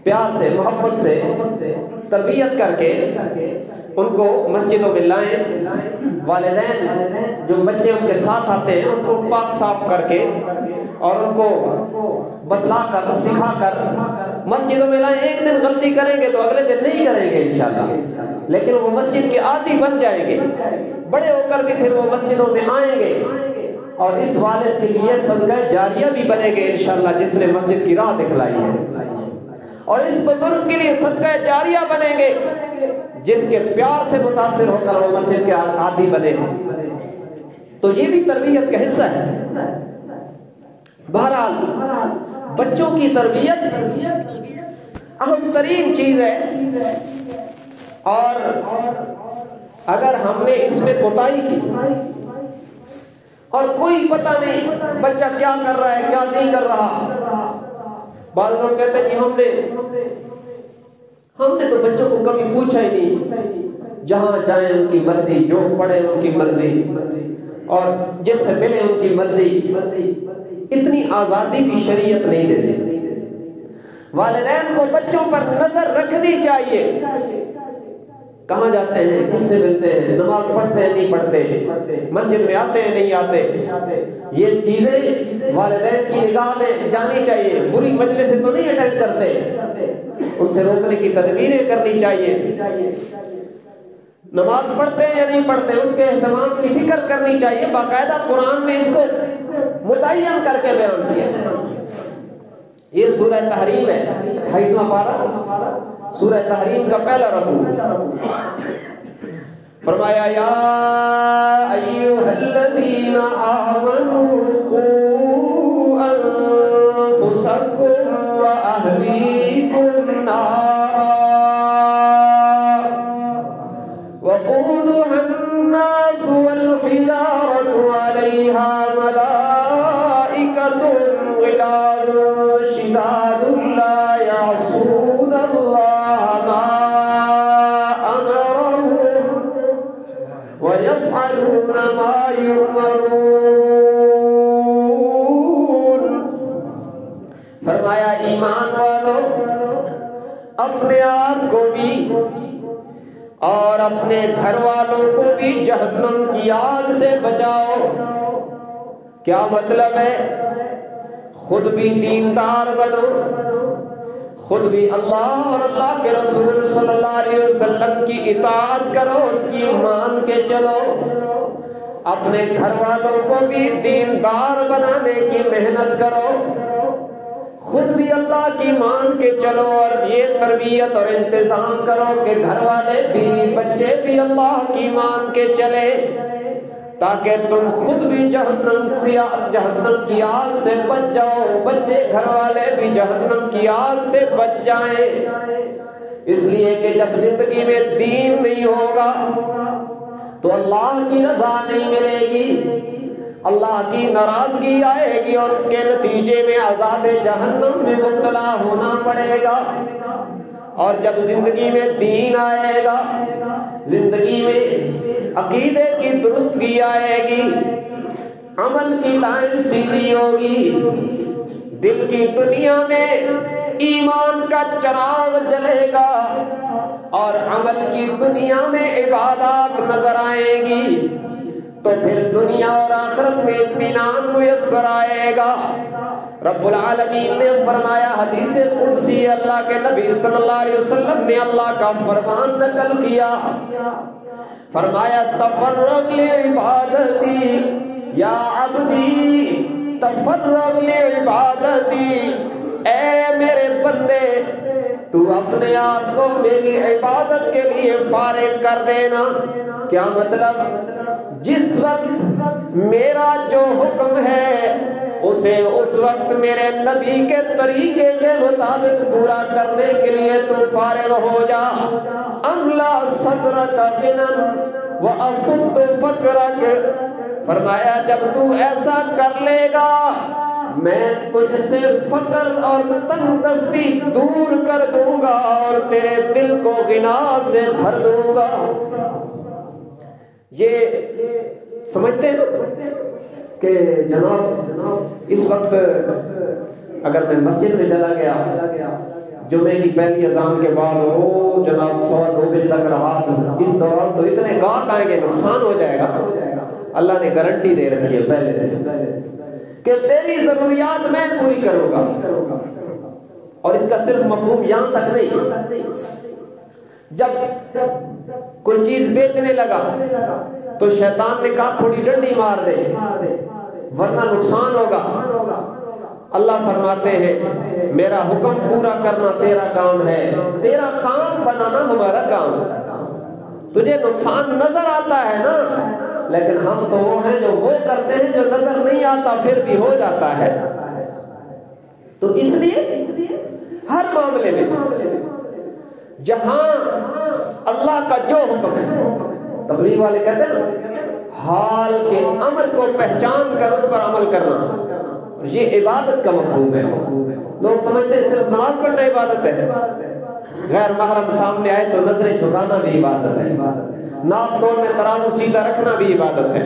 [SPEAKER 1] پیار سے، محبت سے تربیت کر کے ان کو مسجدوں میں لائیں. والدین جو بچے ان کے ساتھ آتے ہیں ان کو پاک صاف کر کے اور ان کو بتلا کر سکھا کر مسجدوں میں لائیں. ایک دن غلطی کریں گے تو اگلے دن نہیں کریں گے انشاءاللہ، لیکن وہ مسجد کے عادی بن جائیں گے. بڑے ہو کر بھی پھر وہ مسجدوں میں آئیں گے، اور اس والد کے لیے صدقہ جاریہ بھی بنے گے انشاءاللہ جس نے مسجد کی راہ دکھلائی ہے، اور اس بزرگ کے لیے صدقہ جاریہ بنیں گے جس کے پیار سے متاثر ہو کر وہ مسجد کے عادی بنے. تو یہ بھی تربیت کا حصہ ہے. بہرحال بچوں کی تربیت اہم ترین چیز ہے، اور اگر ہم نے اس میں کوتاہی کی اور کوئی پتہ نہیں بچہ کیا کر رہا ہے کیا نہیں کر رہا. بعض لوگ کہتے ہیں کہ ہم نے تو بچوں کو کبھی پوچھا ہی نہیں، جہاں جائیں ان کی مرضی، جو پڑھیں ان کی مرضی، اور جس سے ملے ان کی مرضی. اتنی آزادی بھی شریعت نہیں دیتی. والدین کو بچوں پر نظر رکھنی چاہیے. کہاں جاتے ہیں، کس سے ملتے ہیں، نماز پڑھتے ہیں نہیں پڑھتے، مسجد میں آتے ہیں نہیں آتے، یہ چیزیں والدین کی نگاہ میں جانی چاہیے. بری مجلس تو نہیں اٹینڈ کرتے، ان سے روکنے کی تدبیریں کرنی چاہیے. نماز پڑھتے ہیں یا نہیں پڑھتے اس کے اہتمام کی فکر کرنی چاہیے. باقاعدہ قرآن میں اس کو متعین کر کے بیان کیا ہے. یہ سورہ تحریم ہے، 28واں پارہ، سورہ تحریم کا پہلا رکوع. فرمایا یا ایھا الذین آمنوا قوا انفسکم واہلیکم نارا وقودها الناس والحجارة علیہا ملائکۃ غلاظ شداد لا یعصون اللہ ما امرهم ویفعلون ما یؤمرون. فرمایا ایمان والو، اپنے آپ کو بھی اور اپنے گھر والوں کو بھی جہنم کی آگ سے بچاؤ. کیا مطلب ہے؟ خود بھی دیندار بنو، خود بھی اللہ اور اللہ کے رسول صلی اللہ علیہ وسلم کی اطاعت کرو، ان کی مان کے چلو. اپنے گھر والوں کو بھی دیندار بنانے کی محنت کرو، خود بھی اللہ کی مان کے چلو، اور یہ تربیت اور انتظام کرو کہ گھر والے بیوی بچے بھی اللہ کی مان کے چلے، تاکہ تم خود بھی جہنم کی آگ سے بچ جاؤ، بچے گھر والے بھی جہنم کی آگ سے بچ جائیں. اس لیے کہ جب زندگی میں دین نہیں ہوگا تو اللہ کی رضا نہیں ملے گی، اللہ کی ناراضگی آئے گی، اور اس کے نتیجے میں عذاب جہنم میں مبتلا ہونا پڑے گا. اور جب زندگی میں دین آئے گا، زندگی میں عقیدے کی درستگی آئے گی، عمل کی لائن سیدھی ہوگی، دل کی دنیا میں ایمان کا چراغ جلے گا، اور عمل کی دنیا میں عبادات نظر آئیں گی، تو پھر دنیا اور آخرت میں اطمینان میسر آئے گا. رب العالمین نے فرمایا، حدیث قدسی اللہ کے نبی صلی اللہ علیہ وسلم نے اللہ کا فرمان نقل کیا، فرمایا تفرغ لعبادتی یا عبدی تفرغ لعبادتی، اے میرے بندے تو اپنے آپ کو میری عبادت کے لیے فارغ کر دینا۔ کیا مطلب؟ جس وقت میرا جو حکم ہے اسے اس وقت میرے نبی کے طریقے کے مطابق پورا کرنے کے لیے تو فارغ ہو جا۔ املا صدرک غنا واسد فقرک، فرمایا جب تو ایسا کر لے گا میں تجھ سے فقر اور تنگ دستی دور کر دوں گا اور تیرے دل کو غنا سے بھر دوں گا۔ یہ سمجھتے ہیں کہ جناب اس وقت اگر میں مسجد میں چلا گیا جمعے کی پہلی اذان کے بعد وہ جناب 2:15 بجے تک رہا، اس دوران تو اتنے گاہک آئیں گے نقصان ہو جائے گا۔ اللہ نے گارنٹی دے رکھی ہے پہلے سے کہ تیری ضروریات میں پوری کروں گا، اور اس کا صرف مفہوم یہاں تک نہیں، جب کوئی چیز بیچنے لگا تو شیطان نے کہا تھوڑی ڈنڈی مار دے ورنہ نقصان ہوگا۔ اللہ فرماتے ہیں میرا حکم پورا کرنا تیرا کام ہے، تیرا کام بنانا ہمارا کام ہے۔ تجھے نقصان نظر آتا ہے نا، لیکن ہم تو وہ ہیں جو وہ کرتے ہیں جو نظر نہیں آتا پھر بھی ہو جاتا ہے۔ تو اس لیے ہر معاملے میں جہاں اللہ کا جو حکم ہے، تبلیغ والے کہتے ہیں حال کے امر کو پہچان کر اس پر عمل کرنا، یہ عبادت کا مفہوم ہے۔ لوگ سمجھتے ہیں صرف نماز پڑھنا عبادت ہے، غیر محرم سامنے آئے تو نظریں جھکانا بھی عبادت ہے، ناپ توڑ میں ترازو سیدھا رکھنا بھی عبادت ہے،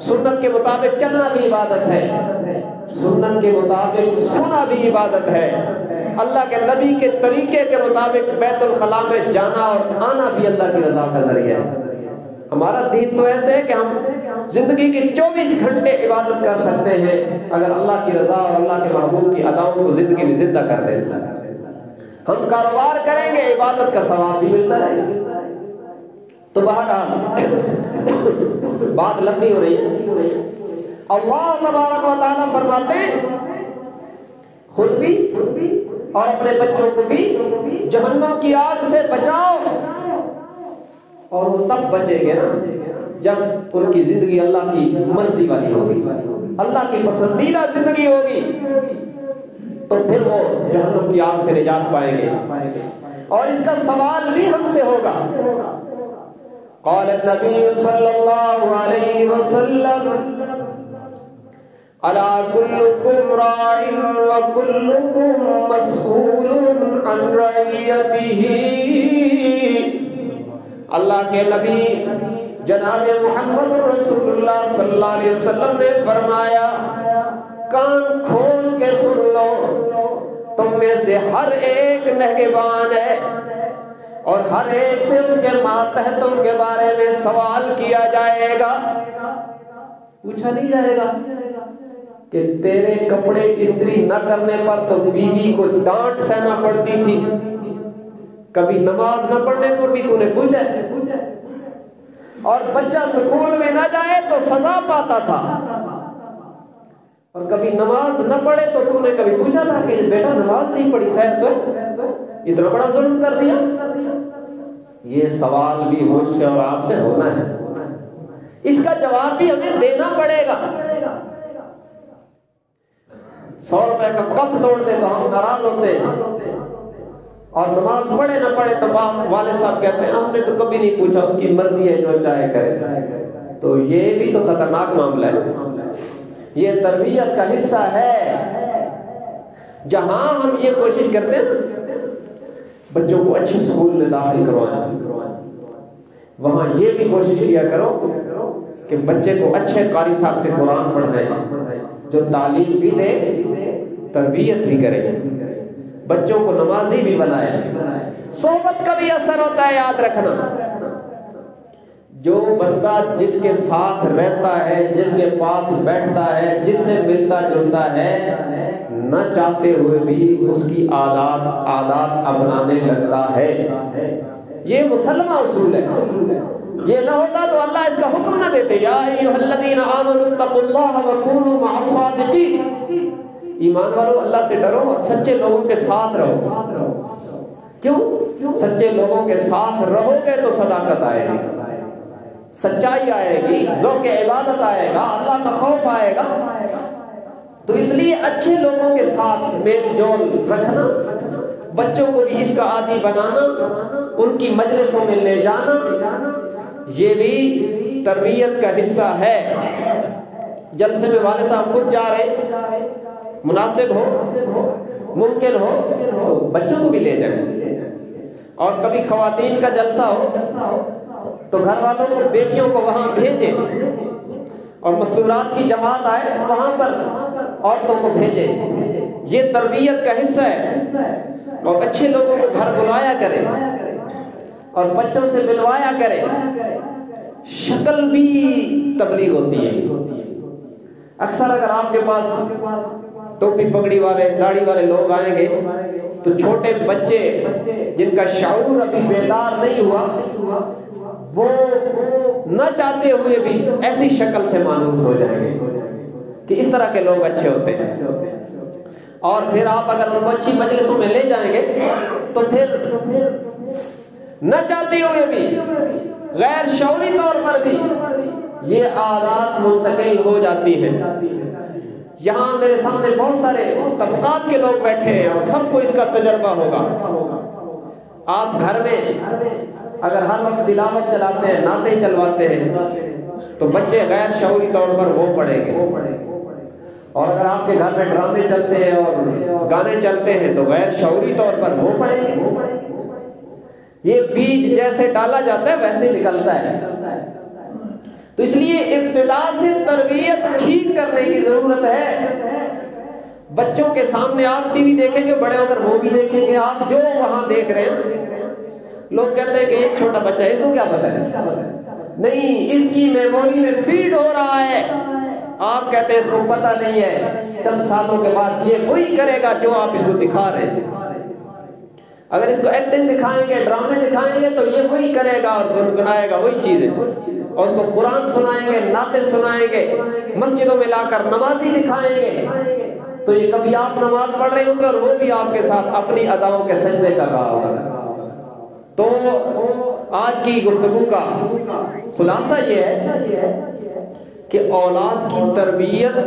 [SPEAKER 1] سنت کے مطابق چلنا بھی عبادت ہے، سنت کے مطابق سونا بھی عبادت ہے، اللہ کے نبی کے طریقے کے مطابق بیت الخلاء میں جانا اور آنا بھی اللہ کی رضا کا ذریعہ ہے۔ ہمارا دین تو ایسے ہے کہ ہم زندگی کے 24 گھنٹے عبادت کر سکتے ہیں اگر اللہ کی رضا اور اللہ کے محبوب کی اداؤں کو زندگی میں زندہ کر دیں۔ ہم کاروبار کریں گے عبادت کا ثواب بھی ملتا رہے گا۔ تو بہرحال بات لمبی ہو رہی ہے۔ اللہ تبارک و تعالیٰ فرماتے ہیں خود بھی اور اپنے بچوں کو بھی جہنم کی آگ سے بچاؤ، اور وہ تب بچیں گے نا جب ان کی زندگی اللہ کی مرضی والی ہوگی، اللہ کی پسندیدہ زندگی ہوگی، تو پھر وہ جہنم کی آگ سے نجات پائیں گے، اور اس کا سوال بھی ہم سے ہوگا۔ قال النبی صلی اللہ علیہ وسلم الا کلکم راع وکلکم مسئول عن رعیتہ۔ اللہ کے نبی جناب محمد رسول اللہ صلی اللہ علیہ وسلم نے فرمایا کان کھول کے سن لو، تم میں سے ہر ایک نگہبان ہے اور ہر ایک سے اس کے ماتحتوں کے بارے میں سوال کیا جائے گا۔ پوچھا نہیں جائے گا کہ تیرے کپڑے استری نہ کرنے پر تو بیوی کو ڈانٹ سہنا پڑتی تھی، کبھی نماز نہ پڑھنے پر بھی تو نے پوچھا، اور بچہ سکول میں نہ جائے تو سزا پاتا تھا، اور کبھی نماز نہ پڑھے تو تو نے کبھی پوچھا تھا کہ بیٹا نماز نہیں پڑھی، خیر تو اتنا بڑا ظلم کر دیا۔ یہ سوال بھی مجھ سے اور آپ سے ہونا ہے، اس کا جواب بھی ہمیں دینا پڑے گا۔ 100 روپے کا کپ توڑ دے تو ہم ناراض ہوتے ہیں، اور نماز پڑھے نہ پڑھے تو باپ والد صاحب کہتے ہیں ہم نے تو کبھی نہیں پوچھا، اس کی مرضی ہے جو چاہے کرے۔ تو یہ بھی تو خطرناک معاملہ ہے، یہ تربیت کا حصہ ہے۔ جہاں ہم یہ کوشش کرتے ہیں بچوں کو اچھے اسکول میں داخل کروائیں، وہاں یہ بھی کوشش کیا کرو کہ بچے کو اچھے قاری صاحب سے قرآن پڑھائیں جو تعلیم بھی دے، تربیت بھی کرے، بچوں کو نمازی بھی بنائے۔ صحبت کا بھی اثر ہوتا ہے، یاد رکھنا، جو بندہ جس کے ساتھ رہتا ہے، جس کے پاس بیٹھتا ہے، جس سے ملتا جلتا ہے، نہ چاہتے ہوئے بھی اس کی عادات اپنانے لگتا ہے۔ یہ مسلمہ اصول ہے۔ یہ نہ ہوتا تو اللہ اس کا حکم نہ دیتے، یا ایھا الذین آمنوا اتقوا اللہ وکونوا مع الصادقین، ایمان والو اللہ سے ڈرو اور سچے لوگوں کے ساتھ رہو۔ کیوں؟ سچے لوگوں کے ساتھ رہو گے تو صداقت آئے گی، سچائی آئے گی، ذوق عبادت آئے گا، اللہ کا خوف آئے گا۔ تو اس لیے اچھے لوگوں کے ساتھ میل جول رکھنا، بچوں کو بھی اس کا عادی بنانا، ان کی مجلسوں میں لے جانا، یہ بھی تربیت کا حصہ ہے۔ جلسے میں والد صاحب خود جا رہے، مناسب ہو، ممکن ہو تو بچوں کو بھی لے جائیں، اور کبھی خواتین کا جلسہ ہو تو گھر والوں کو، بیٹیوں کو وہاں بھیجیں، اور مستورات کی جماعت آئے وہاں پر عورتوں کو بھیجیں۔ یہ تربیت کا حصہ ہے۔ اور اچھے لوگوں کو گھر بلایا کریں اور بچوں سے ملوایا کریں۔ شکل بھی تبلیغ ہوتی ہے۔ اکثر اگر آپ کے پاس ٹوپی پگڑی والے، داڑھی والے لوگ آئیں گے تو چھوٹے بچے جن کا شعور ابھی بیدار نہیں ہوا، وہ نہ چاہتے ہوئے بھی ایسی شکل سے مانوس ہو جائیں گے کہ اس طرح کے لوگ اچھے ہوتے ہیں۔ اور پھر آپ اگر ان کو اچھی مجلسوں میں لے جائیں گے تو پھر نہ چاہتے ہوئے بھی، غیر شعوری طور پر بھی یہ عادات منتقل ہو جاتی ہے۔ یہاں میرے سامنے بہت سارے طبقات کے لوگ بیٹھے ہیں اور سب کو اس کا تجربہ ہوگا۔ آپ گھر میں اگر ہر وقت تلاوت چلاتے ہیں، نعتیں چلواتے ہیں تو بچے غیر شعوری طور پر وہ پڑھیں گے، اور اگر آپ کے گھر میں ڈرامے چلتے ہیں اور گانے چلتے ہیں تو غیر شعوری طور پر وہ پڑھیں گے۔ یہ بیج جیسے ڈالا جاتا ہے ویسے ہی نکلتا ہے۔ تو اس لیے ابتدا سے تربیت ٹھیک کرنے کی ضرورت ہے۔ بچوں کے سامنے آپ ٹی وی دیکھیں گے، بڑے ہو کر وہ بھی دیکھیں گے، آپ جو وہاں دیکھ رہے ہیں، لوگ کہتے ہیں کہ یہ چھوٹا بچہ ہے، اس کو کیا پتہ ہے؟ نہیں، اس کی میموری میں فیڈ ہو رہا ہے۔ آپ کہتے ہیں اس کو پتہ نہیں ہے، چند سالوں کے بعد یہ وہی کرے گا جو آپ اس کو دکھا رہے ہیں۔ اگر اس کو ایکٹنگ دکھائیں گے، ڈرامے دکھائیں گے تو یہ وہی کرے گا اور گنگنائے گا وہی چیزیں، اور اس کو قرآن سنائیں گے، نعتیں سنائیں گے، مسجدوں میں لا کر نمازی دکھائیں گے، تو یہ کبھی آپ نماز پڑھ رہے ہوں گے اور وہ بھی آپ کے ساتھ اپنی اداؤں کے سجدے کر رہا ہوگا۔ تو آج کی گفتگو کا خلاصہ یہ ہے کہ اولاد کی تربیت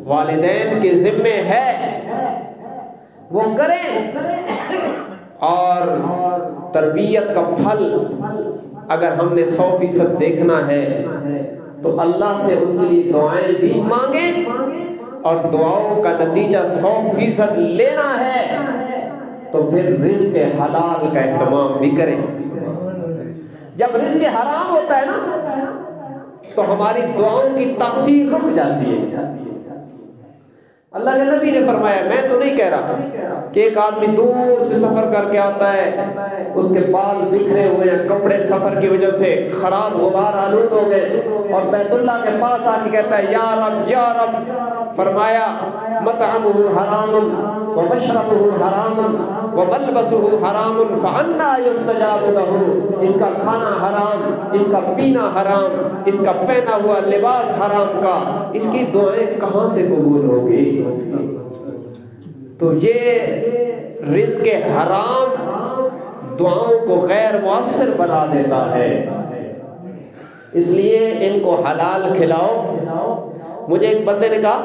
[SPEAKER 1] والدین کے ذمے ہے، وہ کریں، اور تربیت کا پھل اگر ہم نے 100% دیکھنا ہے تو اللہ سے ان کے لیے دعائیں بھی مانگیں، اور دعاؤں کا نتیجہ 100% لینا ہے تو پھر رزق حلال کا اہتمام بھی کریں۔ جب رزق حرام ہوتا ہے نا تو ہماری دعاؤں کی تاثیر رک جاتی ہے۔ اللہ کے نبی نے فرمایا، میں تو نہیں کہہ رہا کہ ایک آدمی دور سے سفر کر کے آتا ہے، اس کے بال بکھرے ہوئے ہیں، کپڑے سفر کی وجہ سے خراب غبار آلود ہو گئے، اور بیت اللہ کے پاس آ کے کہتا ہے یا رب یا رب۔ فرمایا مطعمہ حرام ومشربہ حرام وملبسہ حرام فأنی یستجاب لہ، اس کا کھانا حرام، اس کا پینا حرام، اس کا پہنا ہوا لباس حرام کا، اس کی دعائیں کہاں سے قبول ہوگی؟ تو یہ رزق حرام دعاؤں کو غیر مؤثر بنا دیتا ہے۔ اس لیے ان کو حلال کھلاؤ۔ مجھے ایک بندے نے کہا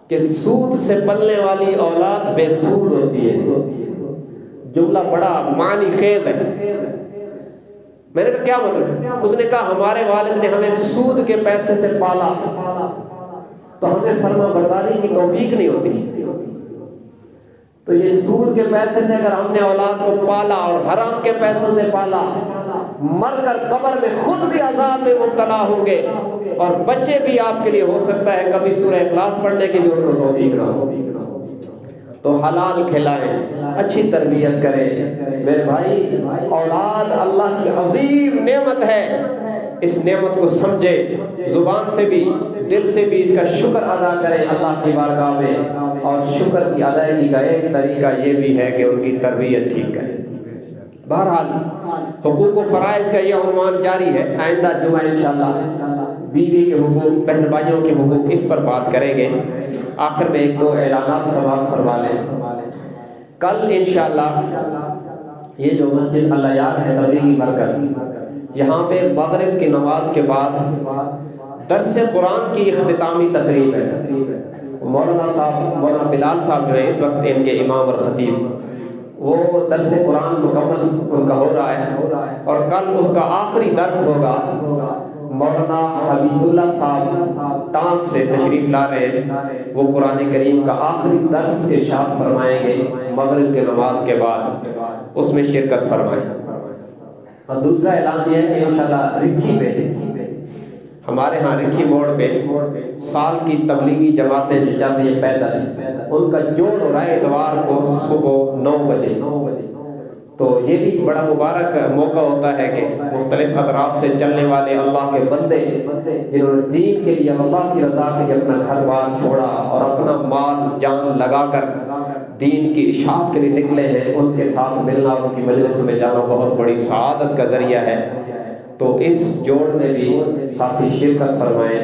[SPEAKER 1] کہ سود سے پلنے والی اولاد بے سود ہوتی ہے۔ جملہ بڑا معنی خیز ہے۔ میں نے کہا کیا مطلب؟ اس نے کہا ہمارے والد نے ہمیں سود کے پیسے سے پالا تو ہمیں فرما برداری کی توفیق نہیں ہوتی۔ تو یہ سود کے پیسے سے اگر ہم نے اولاد کو پالا اور حرام کے پیسوں سے پالا، مر کر قبر میں خود بھی عذاب میں مبتلا ہوں گے، اور بچے بھی آپ کے لیے ہو سکتا ہے کبھی سورہ اخلاص پڑھنے کی بھی ان کو توفیق نہ ہو۔ تو حلال کھلائیں، اچھی تربیت کریں۔ میرے بھائی، اولاد اللہ کی عظیم نعمت ہے، اس نعمت کو سمجھے، زبان سے بھی دل سے بھی اس کا شکر ادا کریں اللہ کی بارگاہ میں. اور شکر کی ادائیگی کا ایک طریقہ یہ بھی ہے کہ ان کی تربیت ٹھیک کریں. بہرحال حقوق و فرائض کا یہ عنوان جاری ہے. آئندہ جمعہ انشاءاللہ بیوی کے حقوق، بہن بھائیوں کے حقوق، اس پر بات کریں گے. آخر میں ایک دو اعلانات سماعت فرما لیں. کل انشاءاللہ یہ جو مسجد العیار ہے تبلیغی مرکز، یہاں پہ مغرب کی نماز کے بعد درس قرآن کی اختتامی تقریب ہے. مولانا صاحب، مولانا بلال صاحب جو ہے اس وقت ان کے امام اور خطیب، وہ درس قرآن مکمل ان کا ہو رہا ہے. اور کل اس کا آخری درس ہوگا. مولانا حبیب اللہ صاحب ٹانگ سے تشریف لا رہے ہیں، وہ قرآن کریم کا آخری درس ارشاد فرمائیں گے مغرب کے نماز کے بعد، اس میں شرکت فرمائیں. اور دوسرا اعلان یہ ہے کہ انشاءاللہ رکھی پہ، ہمارے ہاں رکھی موڑ پہ سال کی تبلیغی جماعتیں جو چل رہی ہیں پیدل، ان کا جوڑ ہو رہا ہے اتوار کو صبح 9 بجے. تو یہ بھی بڑا مبارک موقع ہوتا ہے کہ مختلف اطراف سے چلنے والے اللہ کے بندے جنہوں نے دین کے لیے، اللہ کی رضا کے لیے اپنا گھر بار چھوڑا اور اپنا مال جان لگا کر دین کی اشاعت کے لیے نکلے ہیں، ان کے ساتھ ملنا، ان کی مجلس میں جانا بہت بڑی سعادت کا ذریعہ ہے. تو اس جوڑ میں بھی ساتھی شرکت فرمائیں.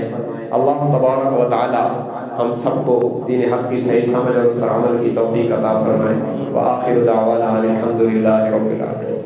[SPEAKER 1] اللہ تبارک و تعالی ہم سب کو دین حق کی صحیح سمجھ اور اس پر عمل کی توفیق عطا فرمائے. وآخر دعوانا الحمدللہ رب العالمین.